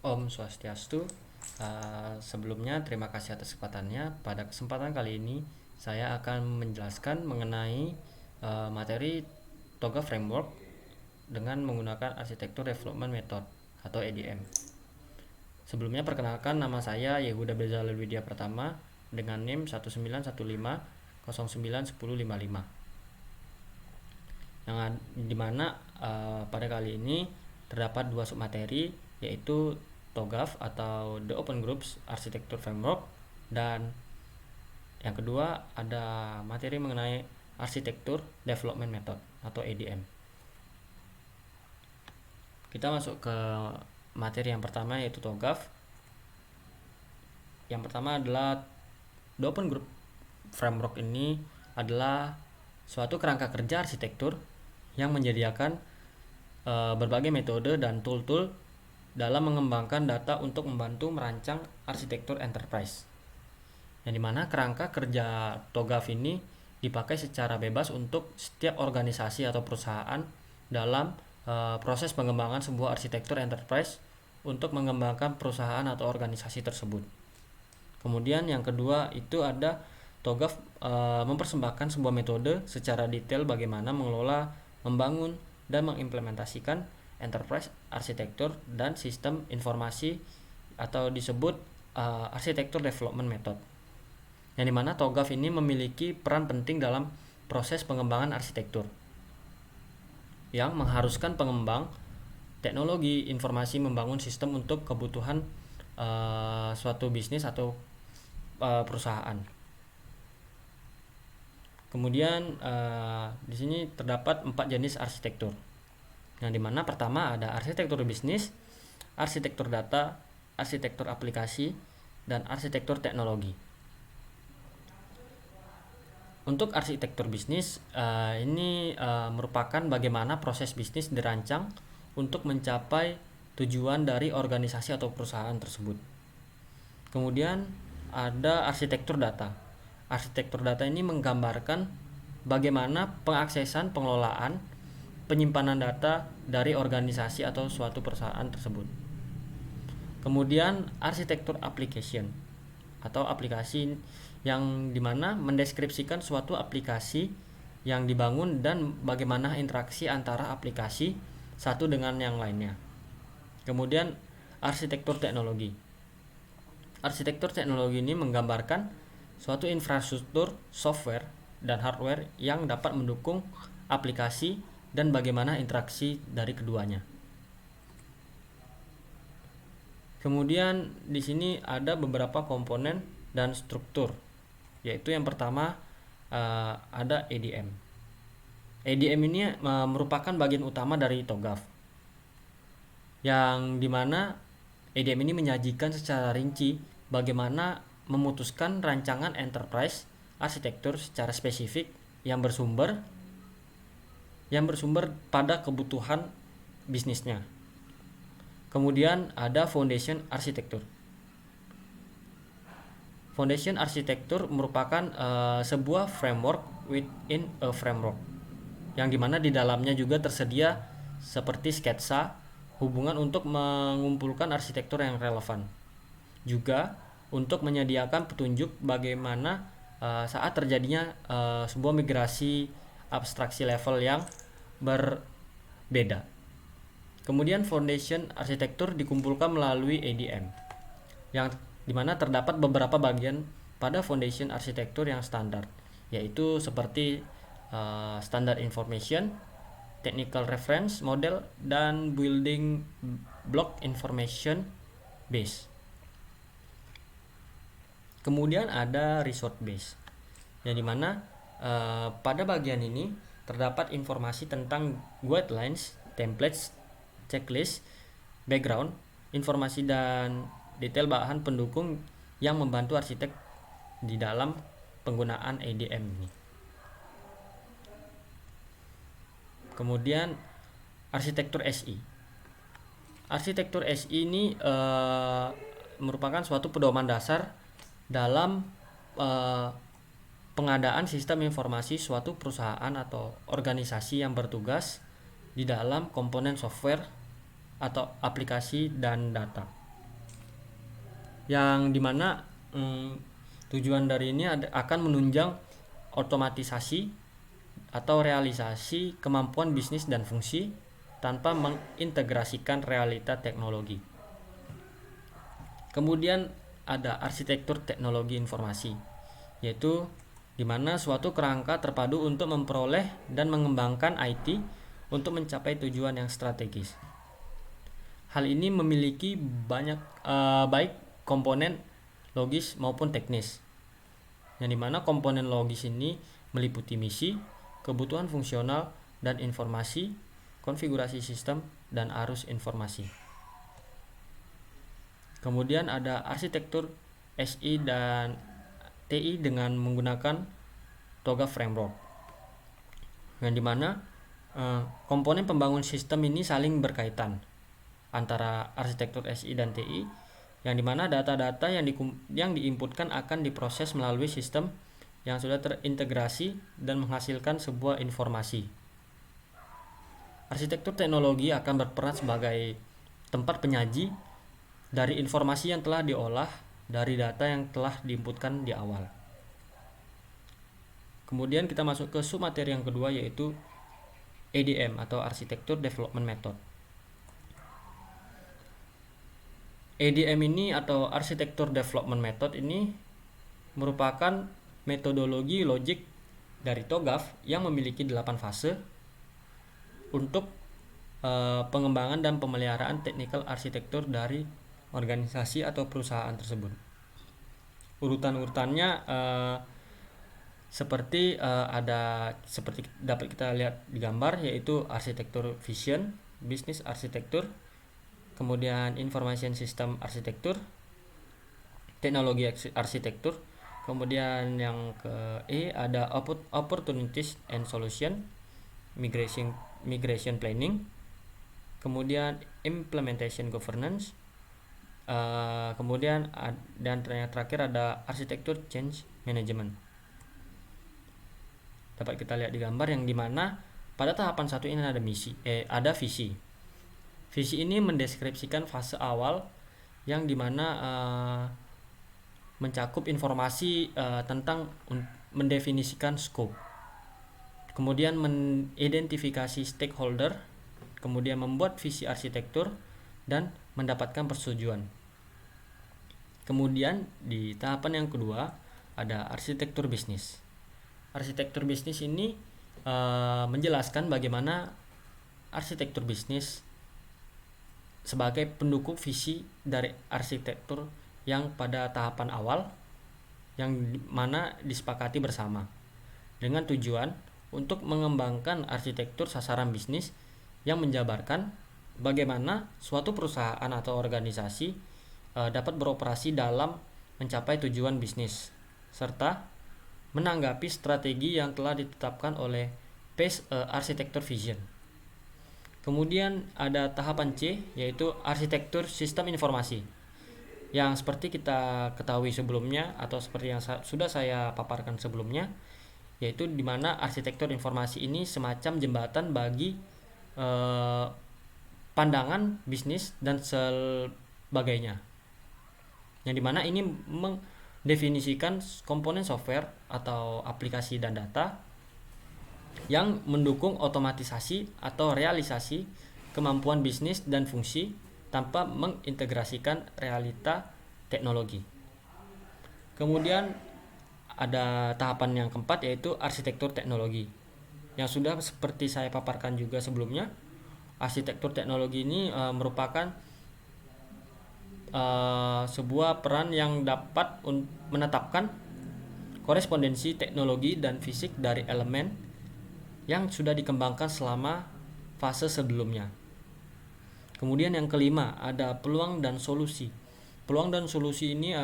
Om Swastiastu. Sebelumnya terima kasih atas kesempatannya. Pada kesempatan kali ini saya akan menjelaskan mengenai materi Toga Framework dengan menggunakan arsitektur development method atau EDM. Sebelumnya perkenalkan, nama saya Yehuda Bezalel Widya Pratama dengan NIM 1915091055, yang dimana pada kali ini terdapat dua submateri, yaitu TOGAF atau The Open Groups Architecture Framework, dan yang kedua ada materi mengenai Arsitektur Development Method atau ADM. Kita masuk ke materi yang pertama, yaitu TOGAF. Yang pertama adalah The Open Group Framework. Ini adalah suatu kerangka kerja arsitektur yang menyediakan berbagai metode dan tool-tool dalam mengembangkan data untuk membantu merancang arsitektur enterprise, yang dimana kerangka kerja TOGAF ini dipakai secara bebas untuk setiap organisasi atau perusahaan dalam proses pengembangan sebuah arsitektur enterprise untuk mengembangkan perusahaan atau organisasi tersebut. Kemudian yang kedua itu ada TOGAF mempersembahkan sebuah metode secara detail bagaimana mengelola, membangun, dan mengimplementasikan enterprise arsitektur dan sistem informasi atau disebut arsitektur development method, yang dimana TOGAF ini memiliki peran penting dalam proses pengembangan arsitektur yang mengharuskan pengembang teknologi informasi membangun sistem untuk kebutuhan suatu bisnis atau perusahaan. Kemudian di sini terdapat 4 jenis arsitektur, yang dimana pertama ada arsitektur bisnis, arsitektur data, arsitektur aplikasi, dan arsitektur teknologi. Untuk arsitektur bisnis, ini merupakan bagaimana proses bisnis dirancang untuk mencapai tujuan dari organisasi atau perusahaan tersebut. Kemudian ada arsitektur data. Arsitektur data ini menggambarkan bagaimana pengaksesan, pengelolaan, penyimpanan data dari organisasi atau suatu perusahaan tersebut. Kemudian arsitektur application atau aplikasi, yang dimana mendeskripsikan suatu aplikasi yang dibangun dan bagaimana interaksi antara aplikasi satu dengan yang lainnya. Kemudian arsitektur teknologi. Arsitektur teknologi ini menggambarkan suatu infrastruktur software dan hardware yang dapat mendukung aplikasi dan bagaimana interaksi dari keduanya. Kemudian di sini ada beberapa komponen dan struktur, yaitu yang pertama ada EDM. EDM ini merupakan bagian utama dari TOGAF, yang dimana EDM ini menyajikan secara rinci bagaimana memutuskan rancangan enterprise arsitektur secara spesifik yang bersumber pada kebutuhan bisnisnya. Kemudian ada foundation arsitektur. Foundation arsitektur merupakan sebuah framework within a framework, yang dimana di dalamnya juga tersedia seperti sketsa hubungan untuk mengumpulkan arsitektur yang relevan, juga untuk menyediakan petunjuk bagaimana saat terjadinya sebuah migrasi abstraksi level yang berbeda. Kemudian foundation arsitektur dikumpulkan melalui ADM, yang dimana terdapat beberapa bagian pada foundation arsitektur yang standar, yaitu seperti standard information, technical reference model, dan building block information base. Kemudian ada resource base, yang dimana pada bagian ini terdapat informasi tentang guidelines, templates, checklist, background, informasi dan detail bahan pendukung yang membantu arsitek di dalam penggunaan ADM ini. Kemudian arsitektur SI. Arsitektur SI ini merupakan suatu pedoman dasar dalam pengadaan sistem informasi suatu perusahaan atau organisasi yang bertugas di dalam komponen software atau aplikasi dan data. yang dimana tujuan dari ini akan menunjang otomatisasi atau realisasi kemampuan bisnis dan fungsi tanpa mengintegrasikan realita teknologi. Kemudian ada arsitektur teknologi informasi, yaitu di mana suatu kerangka terpadu untuk memperoleh dan mengembangkan IT untuk mencapai tujuan yang strategis. Hal ini memiliki baik komponen logis maupun teknis, yang dimana komponen logis ini meliputi misi, kebutuhan fungsional dan informasi, konfigurasi sistem, dan arus informasi. Kemudian ada arsitektur SI dan TI dengan menggunakan TOGAF framework, yang dimana komponen pembangun sistem ini saling berkaitan antara arsitektur SI dan TI, yang dimana data-data yang diinputkan akan diproses melalui sistem yang sudah terintegrasi dan menghasilkan sebuah informasi. Arsitektur teknologi akan berperan sebagai tempat penyaji dari informasi yang telah diolah dari data yang telah diinputkan di awal. Kemudian kita masuk ke submateri yang kedua, yaitu ADM atau Architecture Development Method. ADM ini atau Architecture Development Method ini merupakan metodologi logik dari TOGAF yang memiliki 8 fase untuk pengembangan dan pemeliharaan technical arsitektur dari organisasi atau perusahaan tersebut. Urutan-urutannya seperti dapat kita lihat di gambar, yaitu arsitektur vision, business arsitektur, kemudian information system arsitektur, teknologi arsitektur, kemudian yang ke ada opportunities and solution, migration planning, kemudian implementation governance, kemudian dan terakhir ada arsitektur change management. Dapat kita lihat di gambar yang dimana pada tahapan 1 ini ada visi. Visi ini mendeskripsikan fase awal yang dimana mencakup informasi tentang mendefinisikan scope, kemudian mengidentifikasi stakeholder, kemudian membuat visi arsitektur dan mendapatkan persetujuan. Kemudian di tahapan yang kedua ada arsitektur bisnis. Arsitektur bisnis ini menjelaskan bagaimana arsitektur bisnis sebagai pendukung visi dari arsitektur yang pada tahapan awal yang mana disepakati bersama dengan tujuan untuk mengembangkan arsitektur sasaran bisnis yang menjabarkan bagaimana suatu perusahaan atau organisasi dapat beroperasi dalam mencapai tujuan bisnis serta menanggapi strategi yang telah ditetapkan oleh PACE Architecture Vision. Kemudian ada tahapan C, yaitu arsitektur sistem informasi, yang seperti kita ketahui sebelumnya atau seperti yang sudah saya paparkan sebelumnya, yaitu di mana arsitektur informasi ini semacam jembatan bagi pandangan bisnis dan sebagainya, yang dimana ini mendefinisikan komponen software atau aplikasi dan data yang mendukung otomatisasi atau realisasi kemampuan bisnis dan fungsi tanpa mengintegrasikan realita teknologi. Kemudian ada tahapan yang keempat, yaitu arsitektur teknologi, yang sudah seperti saya paparkan juga sebelumnya. Arsitektur teknologi ini merupakan sebuah peran yang dapat menetapkan korespondensi teknologi dan fisik dari elemen yang sudah dikembangkan selama fase sebelumnya. Kemudian yang kelima ada peluang dan solusi. Peluang dan solusi ini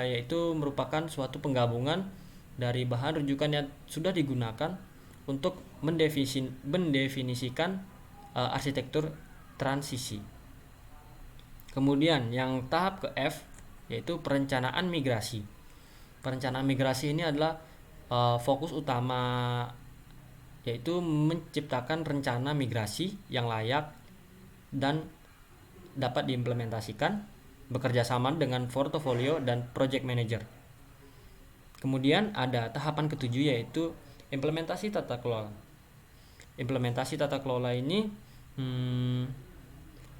yaitu merupakan suatu penggabungan dari bahan rujukan yang sudah digunakan untuk mendefinisikan arsitektur transisi. Kemudian yang tahap ke F, yaitu perencanaan migrasi. Perencanaan migrasi ini adalah fokus utama, yaitu menciptakan rencana migrasi yang layak dan dapat diimplementasikan. bekerja sama dengan portofolio dan project manager. Kemudian ada tahapan ketujuh yaitu implementasi tata kelola. Implementasi tata kelola ini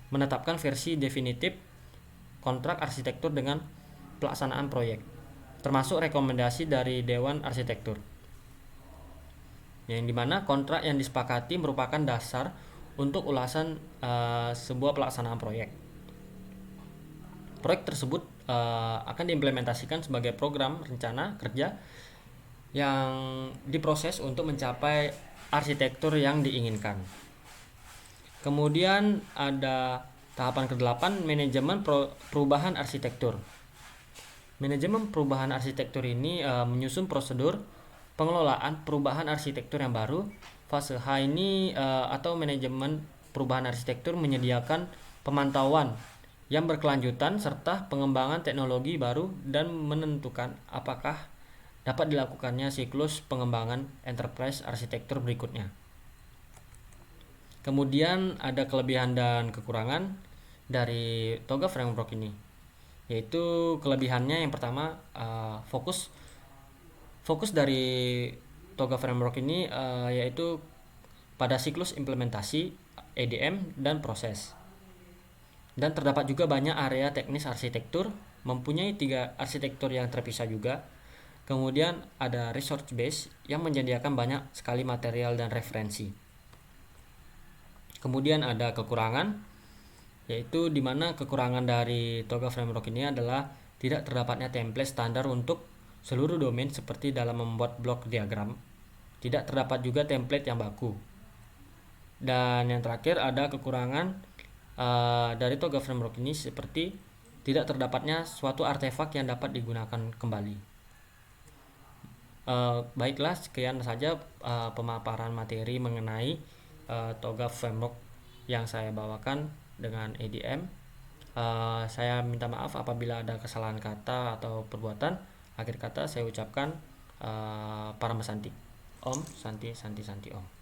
menetapkan versi definitif kontrak arsitektur dengan pelaksanaan proyek, termasuk rekomendasi dari Dewan Arsitektur, yang dimana kontrak yang disepakati merupakan dasar untuk ulasan sebuah pelaksanaan proyek. Proyek tersebut akan diimplementasikan sebagai program rencana kerja yang diproses untuk mencapai arsitektur yang diinginkan. Kemudian ada tahapan ke-8, manajemen perubahan arsitektur. Manajemen perubahan arsitektur ini menyusun prosedur pengelolaan perubahan arsitektur yang baru. Fase H ini atau manajemen perubahan arsitektur menyediakan pemantauan yang berkelanjutan serta pengembangan teknologi baru dan menentukan apakah dapat dilakukannya siklus pengembangan enterprise arsitektur berikutnya. Kemudian ada kelebihan dan kekurangan dari TOGA framework ini, yaitu kelebihannya yang pertama, fokus dari TOGA framework ini yaitu pada siklus implementasi EDM dan proses. Dan terdapat juga banyak area teknis arsitektur, mempunyai 3 arsitektur yang terpisah juga. Kemudian ada resource base yang menyediakan banyak sekali material dan referensi. Kemudian ada kekurangan, yaitu di mana kekurangan dari TOGA framework ini adalah tidak terdapatnya template standar untuk seluruh domain seperti dalam membuat blok diagram. Tidak terdapat juga template yang baku. Dan yang terakhir ada kekurangan dari TOGA framework ini seperti tidak terdapatnya suatu artefak yang dapat digunakan kembali. Baiklah, sekian saja pemaparan materi mengenai TOGA framework yang saya bawakan dengan EDM. Saya minta maaf apabila ada kesalahan kata atau perbuatan. Akhir kata saya ucapkan Paramasanti. Om Santi Santi Santi Om.